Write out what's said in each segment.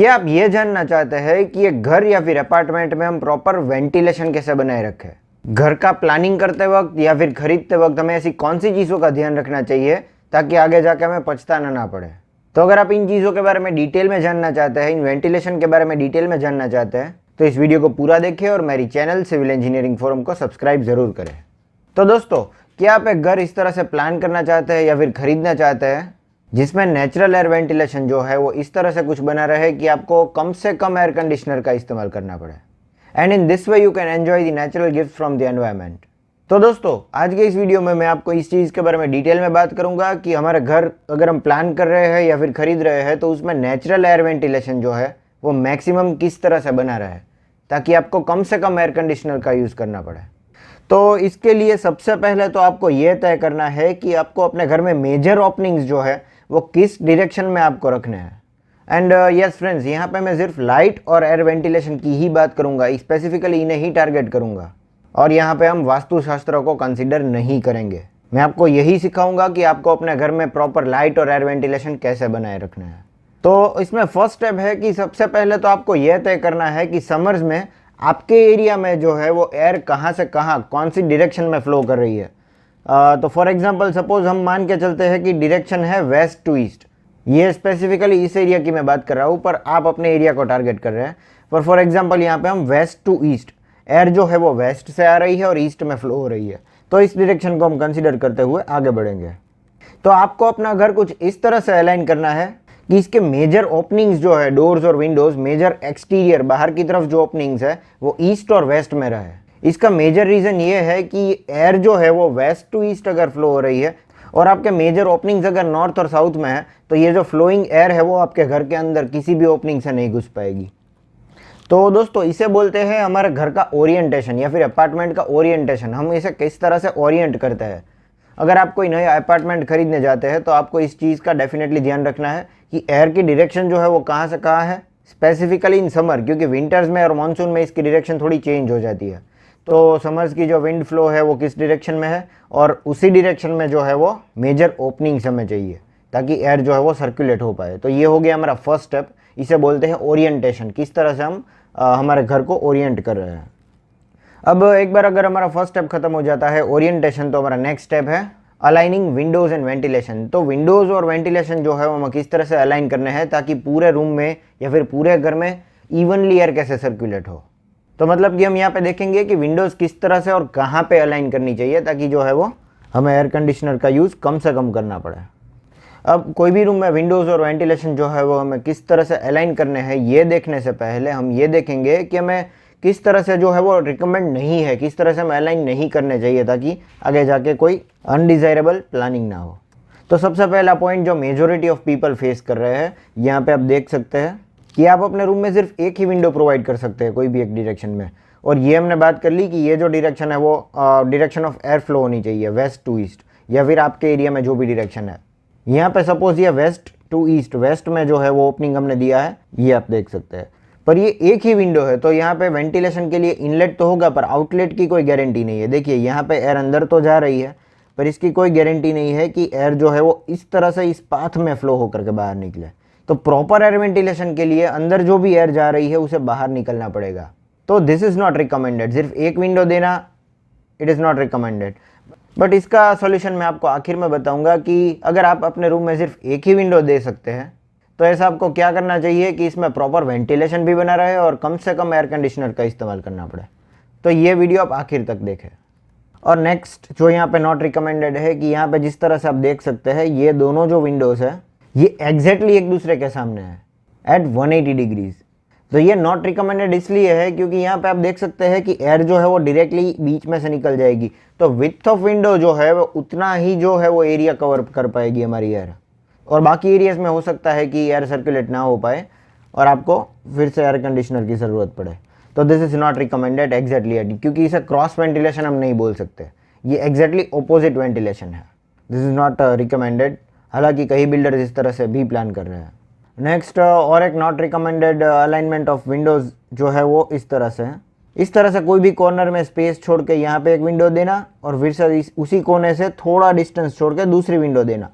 क्या आप ये जानना चाहते हैं कि एक घर या फिर अपार्टमेंट में हम प्रॉपर वेंटिलेशन कैसे बनाए रखें? घर का प्लानिंग करते वक्त या फिर खरीदते वक्त हमें ऐसी कौन सी चीज़ों का ध्यान रखना चाहिए ताकि आगे जाके हमें पछताना ना पड़े? तो अगर आप इन चीज़ों के बारे में डिटेल में जानना चाहते हैं, इन वेंटिलेशन के बारे में डिटेल में जानना चाहते हैं, तो इस वीडियो को पूरा देखें और मेरी चैनल सिविल इंजीनियरिंग फोरम को सब्सक्राइब जरूर करें। तो दोस्तों, क्या आप एक घर इस तरह से प्लान करना चाहते हैं या फिर खरीदना चाहते हैं जिसमें नेचुरल एयर वेंटिलेशन जो है वो इस तरह से कुछ बना रहे कि आपको कम से कम एयर कंडीशनर का इस्तेमाल करना पड़े, and in this way you can enjoy the natural gift from the environment. तो दोस्तों, आज के इस वीडियो में मैं आपको इस चीज़ के बारे में डिटेल में बात करूंगा कि हमारे घर अगर हम प्लान कर रहे हैं या फिर खरीद रहे हैं तो उसमें नेचुरल एयर वेंटिलेशन जो है वो मैक्सिमम किस तरह से बना रहे ताकि आपको कम से कम एयर कंडीशनर का यूज़ करना पड़े। तो इसके लिए सबसे पहले तो आपको ये तय करना है कि आपको अपने घर में मेजर ओपनिंग्स जो है वो किस डायरेक्शन में आपको रखने हैं। एंड यस फ्रेंड्स, यहाँ पे मैं सिर्फ लाइट और एयर वेंटिलेशन की ही बात करूँगा, स्पेसिफिकली इन्हें ही टारगेट करूँगा, और यहाँ पे हम वास्तुशास्त्र को कंसिडर नहीं करेंगे। मैं आपको यही सिखाऊंगा कि आपको अपने घर में प्रॉपर लाइट और एयर वेंटिलेशन कैसे बनाए रखना है। तो इसमें फर्स्ट स्टेप है कि सबसे पहले तो आपको यह तय करना है कि समर्स में आपके एरिया में जो है वो एयर कहाँ से कहाँ कौन सी डायरेक्शन में फ्लो कर रही है। तो फॉर एग्जांपल सपोज हम मान के चलते हैं कि डायरेक्शन है वेस्ट टू ईस्ट। ये स्पेसिफिकली इस एरिया की मैं बात कर रहा हूँ, पर आप अपने एरिया को टारगेट कर रहे हैं। पर फॉर एग्जांपल यहाँ पे हम वेस्ट टू ईस्ट, एयर जो है वो वेस्ट से आ रही है और ईस्ट में फ्लो हो रही है, तो इस डायरेक्शन को हम कंसिडर करते हुए आगे बढ़ेंगे। तो आपको अपना घर कुछ इस तरह से अलाइन करना है कि इसके मेजर ओपनिंग्स जो है, डोर्स और विंडोज, मेजर एक्सटीरियर बाहर की तरफ जो ओपनिंग्स है वो ईस्ट और वेस्ट में रहे। इसका मेजर रीज़न ये है कि एयर जो है वो वेस्ट टू ईस्ट अगर फ्लो हो रही है और आपके मेजर ओपनिंग्स अगर नॉर्थ और साउथ में है तो ये जो फ्लोइंग एयर है वो आपके घर के अंदर किसी भी ओपनिंग से नहीं घुस पाएगी। तो दोस्तों, इसे बोलते हैं हमारे घर का ओरिएंटेशन या फिर अपार्टमेंट का ओरिएंटेशन। हम इसे किस तरह से ओरिएंट करते हैं। अगर आप कोई नया अपार्टमेंट खरीदने जाते हैं तो आपको इस चीज़ का डेफिनेटली ध्यान रखना है कि एयर की डायरेक्शन जो है वो कहाँ से कहाँ है, स्पेसिफिकली इन समर, क्योंकि विंटर्स में और मानसून में इसकी डायरेक्शन थोड़ी चेंज हो जाती है। तो समर्स की जो विंड फ्लो है वो किस डायरेक्शन में है और उसी डायरेक्शन में जो है वो मेजर ओपनिंग्स हमें चाहिए ताकि एयर जो है वो सर्कुलेट हो पाए। तो ये हो गया हमारा फर्स्ट स्टेप, इसे बोलते हैं ओरिएंटेशन, किस तरह से हम हमारे घर को ओरिएंट कर रहे हैं। अब एक बार अगर हमारा फर्स्ट स्टेप खत्म हो जाता है ओरिएंटेशन, तो हमारा नेक्स्ट स्टेप है अलाइनिंग विंडोज़ एंड वेंटिलेशन। तो विंडोज़ और वेंटिलेशन जो है वो हमें किस तरह से अलाइन करने हैं ताकि पूरे रूम में या फिर पूरे घर में इवनली एयर कैसे सर्कुलेट हो। तो मतलब कि हम यहाँ पे देखेंगे कि विंडोज़ किस तरह से और कहाँ पे अलाइन करनी चाहिए ताकि जो है वो हमें एयर कंडीशनर का यूज़ कम से कम करना पड़े। अब कोई भी रूम में विंडोज़ और वेंटिलेशन जो है वो हमें किस तरह से अलाइन करने हैं ये देखने से पहले हम ये देखेंगे कि हमें किस तरह से जो है वो रिकमेंड नहीं है, किस तरह से हमें अलाइन नहीं करने चाहिए ताकि आगे जाके कोई अनडिज़ायरेबल प्लानिंग ना हो। तो सबसे पहला पॉइंट जो मेजॉरिटी ऑफ पीपल फेस कर रहे हैं, यहाँ पे आप देख सकते हैं कि आप अपने रूम में सिर्फ एक ही विंडो प्रोवाइड कर सकते हैं कोई भी एक डायरेक्शन में। और ये हमने बात कर ली कि ये जो डायरेक्शन है वो डायरेक्शन ऑफ एयर फ्लो होनी चाहिए वेस्ट टू ईस्ट, या फिर आपके एरिया में जो भी डायरेक्शन है। यहाँ पे सपोज ये वेस्ट टू ईस्ट, वेस्ट में जो है वो ओपनिंग हमने दिया है, ये आप देख सकते हैं। पर ये एक ही विंडो है तो यहाँ पे वेंटिलेशन के लिए इनलेट तो होगा पर आउटलेट की कोई गारंटी नहीं है। देखिए यहाँ पे एयर अंदर तो जा रही है पर इसकी कोई गारंटी नहीं है कि एयर जो है वो इस तरह से इस पाथ में फ्लो होकर के बाहर निकले। तो प्रॉपर एयर वेंटिलेशन के लिए अंदर जो भी एयर जा रही है उसे बाहर निकलना पड़ेगा। तो दिस इज़ नॉट रिकमेंडेड, सिर्फ एक विंडो देना it is not recommended. But इसका सॉल्यूशन मैं आपको आखिर में बताऊंगा कि अगर आप अपने रूम में सिर्फ एक ही विंडो दे सकते हैं तो ऐसा आपको क्या करना चाहिए कि इसमें प्रॉपर वेंटिलेशन भी बना रहे और कम से कम एयर कंडीशनर का इस्तेमाल करना पड़े। तो ये वीडियो आप आखिर तक देखें। और नेक्स्ट जो यहाँ पे नॉट रिकमेंडेड है कि यहाँ पे जिस तरह से आप देख सकते हैं ये दोनों जो विंडोज़ है ये एग्जैक्टली एक दूसरे के सामने है एट 180 डिग्रीज। तो ये नॉट रिकमेंडेड इसलिए है क्योंकि यहाँ पे आप देख सकते हैं कि एयर जो है वो डायरेक्टली बीच में से निकल जाएगी। तो विड्थ ऑफ विंडो जो है वो उतना ही जो है वो एरिया कवर कर पाएगी हमारी एयर, और बाकी एरियाज में हो सकता है कि एयर सर्कुलेट ना हो पाए और आपको फिर से एयर कंडीशनर की ज़रूरत पड़े। तो this is not recommended exactly, क्योंकि इसे क्रॉस वेंटिलेशन हम नहीं बोल सकते, ये एग्जैक्टली ऑपोजिट वेंटिलेशन है। दिस इज़ नॉट रिकमेंडेड, हालांकि कई बिल्डर्स इस तरह से भी प्लान कर रहे हैं। नेक्स्ट और एक not recommended alignment of Windows जो है वो इस तरह से है। इस तरह से कोई भी कॉर्नर में स्पेस छोड़ के यहाँ पे एक विंडो देना और फिर से उसी कोने से थोड़ा डिस्टेंस छोड़ के दूसरी विंडो देना।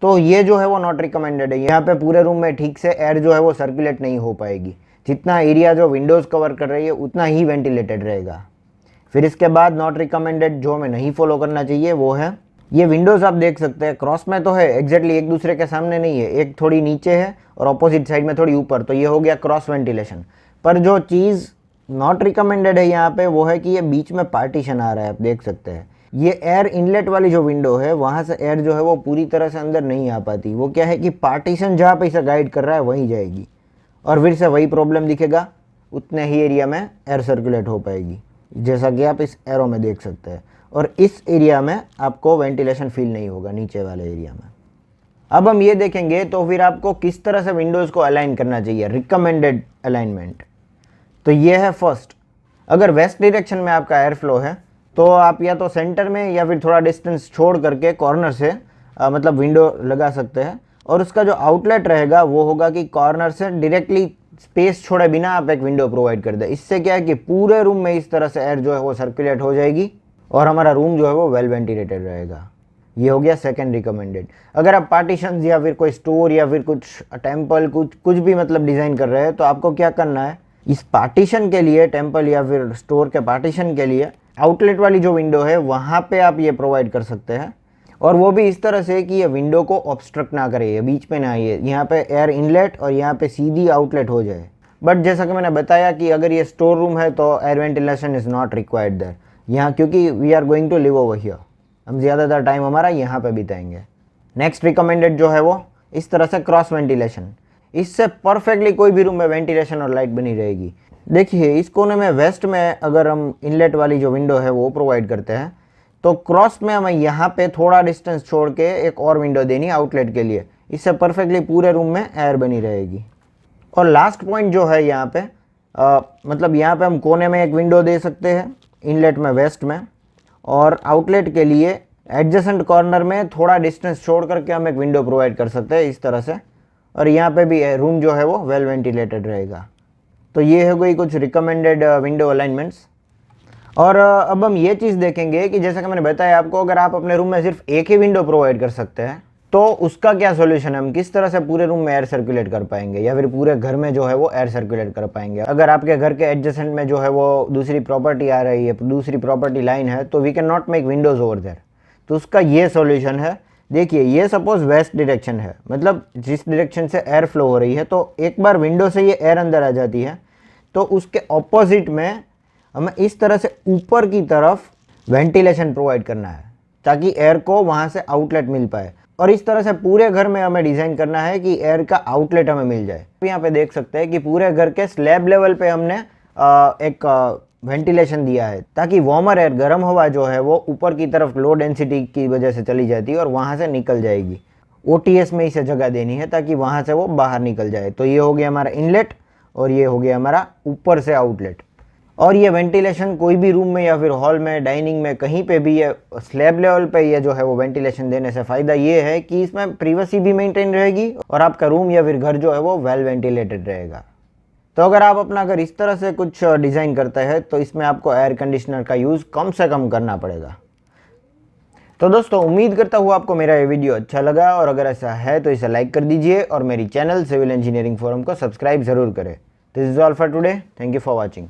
तो ये जो है वो नॉट रिकमेंडेड है। यहाँ पे पूरे रूम में ठीक से एयर जो है वो सर्कुलेट नहीं हो पाएगी। जितना एरिया जो विंडोज़ कवर कर रही है उतना ही वेंटिलेटेड रहेगा। फिर इसके बाद नॉट रिकमेंडेड जो हमें नहीं फॉलो करना चाहिए वो है, ये विंडोज़ आप देख सकते हैं क्रॉस में तो है, एग्जैक्टली एक दूसरे के सामने नहीं है, एक थोड़ी नीचे है और अपोजिट साइड में थोड़ी ऊपर, तो ये हो गया क्रॉस वेंटिलेशन। पर जो चीज़ नॉट रिकमेंडेड है यहाँ पे वो है कि ये बीच में पार्टीशन आ रहा है, आप देख सकते हैं। ये एयर इनलेट वाली जो विंडो है वहाँ से एयर जो है वो पूरी तरह से अंदर नहीं आ पाती। वो क्या है कि पार्टीशन जहाँ पे इसे गाइड कर रहा है वहीं जाएगी और फिर से वही प्रॉब्लम दिखेगा, उतने ही एरिया में एयर सर्कुलेट हो पाएगी, जैसा कि आप इस एरो में देख सकते हैं। और इस एरिया में आपको वेंटिलेशन फील नहीं होगा, नीचे वाले एरिया में। अब हम ये देखेंगे तो फिर आपको किस तरह से विंडोज़ को अलाइन करना चाहिए, रिकमेंडेड अलाइनमेंट। तो ये है फर्स्ट, अगर वेस्ट डायरेक्शन में आपका एयर फ्लो है तो आप या तो सेंटर में या फिर थोड़ा डिस्टेंस छोड़ करके कॉर्नर से मतलब विंडो लगा सकते हैं। और उसका जो आउटलेट रहेगा वो होगा कि कॉर्नर से डायरेक्टली स्पेस छोड़े बिना आप एक विंडो प्रोवाइड कर दें। इससे क्या है कि पूरे रूम में इस तरह से एयर जो है वो सर्कुलेट हो जाएगी और हमारा रूम जो है वो वेल वेंटिलेटेड रहेगा। ये हो गया सेकंड रिकमेंडेड। अगर आप पार्टीशंस या फिर कोई स्टोर या फिर कुछ टेम्पल कुछ भी मतलब डिज़ाइन कर रहे हैं तो आपको क्या करना है, इस पार्टीशन के लिए, टेम्पल या फिर स्टोर के पार्टीशन के लिए आउटलेट वाली जो विंडो है वहाँ पे आप ये प्रोवाइड कर सकते हैं। और वो भी इस तरह से कि ये विंडो को ऑब्स्ट्रक्ट ना करे, ये बीच में ना आइए, यहाँ पे एयर इनलेट और यहाँ पे सीधी आउटलेट हो जाए। बट जैसा कि मैंने बताया कि अगर ये स्टोर रूम है तो air ventilation is not required there यहाँ, क्योंकि we are going to live over here, हम ज़्यादातर टाइम हमारा यहाँ पे बिताएंगे। नेक्स्ट रिकमेंडेड जो है वो इस तरह से क्रॉस वेंटिलेशन, इससे परफेक्टली कोई भी रूम में वेंटिलेशन और लाइट बनी रहेगी। देखिए इस कोने में वेस्ट में अगर हम इनलेट वाली जो विंडो है वो प्रोवाइड करते हैं तो क्रॉस में हमें यहाँ पे थोड़ा डिस्टेंस छोड़ के एक और विंडो देनी आउटलेट के लिए, इससे परफेक्टली पूरे रूम में एयर बनी रहेगी। और लास्ट पॉइंट जो है यहाँ पे मतलब यहाँ पे हम कोने में एक विंडो दे सकते हैं इनलेट में वेस्ट में, और आउटलेट के लिए एडजेसेंट कॉर्नर में थोड़ा डिस्टेंस छोड़ करके हम एक विंडो प्रोवाइड कर सकते हैं इस तरह से, और यहाँ पे भी रूम जो है वो वेल वेंटिलेटेड रहेगा। तो ये हो गई कुछ रिकमेंडेड विंडो अलाइनमेंट्स। और अब हम ये चीज़ देखेंगे कि जैसा कि मैंने बताया आपको, अगर आप अपने रूम में सिर्फ एक ही विंडो प्रोवाइड कर सकते हैं तो उसका क्या सॉल्यूशन है, हम किस तरह से पूरे रूम में एयर सर्कुलेट कर पाएंगे या फिर पूरे घर में जो है वो एयर सर्कुलेट कर पाएंगे। अगर आपके घर के एडजेसेंट में जो है वो दूसरी प्रॉपर्टी आ रही है, दूसरी प्रॉपर्टी लाइन है, तो we can not make windows over there. तो उसका ये सॉल्यूशन है, देखिए ये सपोज वेस्ट डायरेक्शन है, मतलब जिस डायरेक्शन से एयर फ्लो हो रही है, तो एक बार विंडो से ये एयर अंदर आ जाती है तो उसके ऑपोजिट में हमें इस तरह से ऊपर की तरफ वेंटिलेशन प्रोवाइड करना है ताकि एयर को वहाँ से आउटलेट मिल पाए। और इस तरह से पूरे घर में हमें डिज़ाइन करना है कि एयर का आउटलेट हमें मिल जाए। यहाँ पे देख सकते हैं कि पूरे घर के स्लैब लेवल पे हमने एक वेंटिलेशन दिया है ताकि वार्मर एयर, गर्म हवा जो है वो ऊपर की तरफ लो डेंसिटी की वजह से चली जाती है और वहाँ से निकल जाएगी। OTS में इसे जगह देनी है ताकि वहाँ से वो बाहर निकल जाए। तो ये हो गया हमारा इनलेट और ये हो गया हमारा ऊपर से आउटलेट। और ये वेंटिलेशन कोई भी रूम में या फिर हॉल में, डाइनिंग में, कहीं पे भी ये स्लैब लेवल पे ये जो है वो वेंटिलेशन देने से फ़ायदा ये है कि इसमें प्रिवेसी भी मेंटेन रहेगी और आपका रूम या फिर घर जो है वो वेल वेंटिलेटेड रहेगा। तो अगर आप अपना घर इस तरह से कुछ डिज़ाइन करते हैं तो इसमें आपको एयर कंडीशनर का यूज़ कम से कम करना पड़ेगा। तो दोस्तों उम्मीद करता हूँ आपको मेरा ये वीडियो अच्छा लगा, और अगर ऐसा है तो इसे लाइक कर दीजिए और मेरी चैनल सिविल इंजीनियरिंग फोरम को सब्सक्राइब ज़रूर करें। This is all for today, thank you for watching.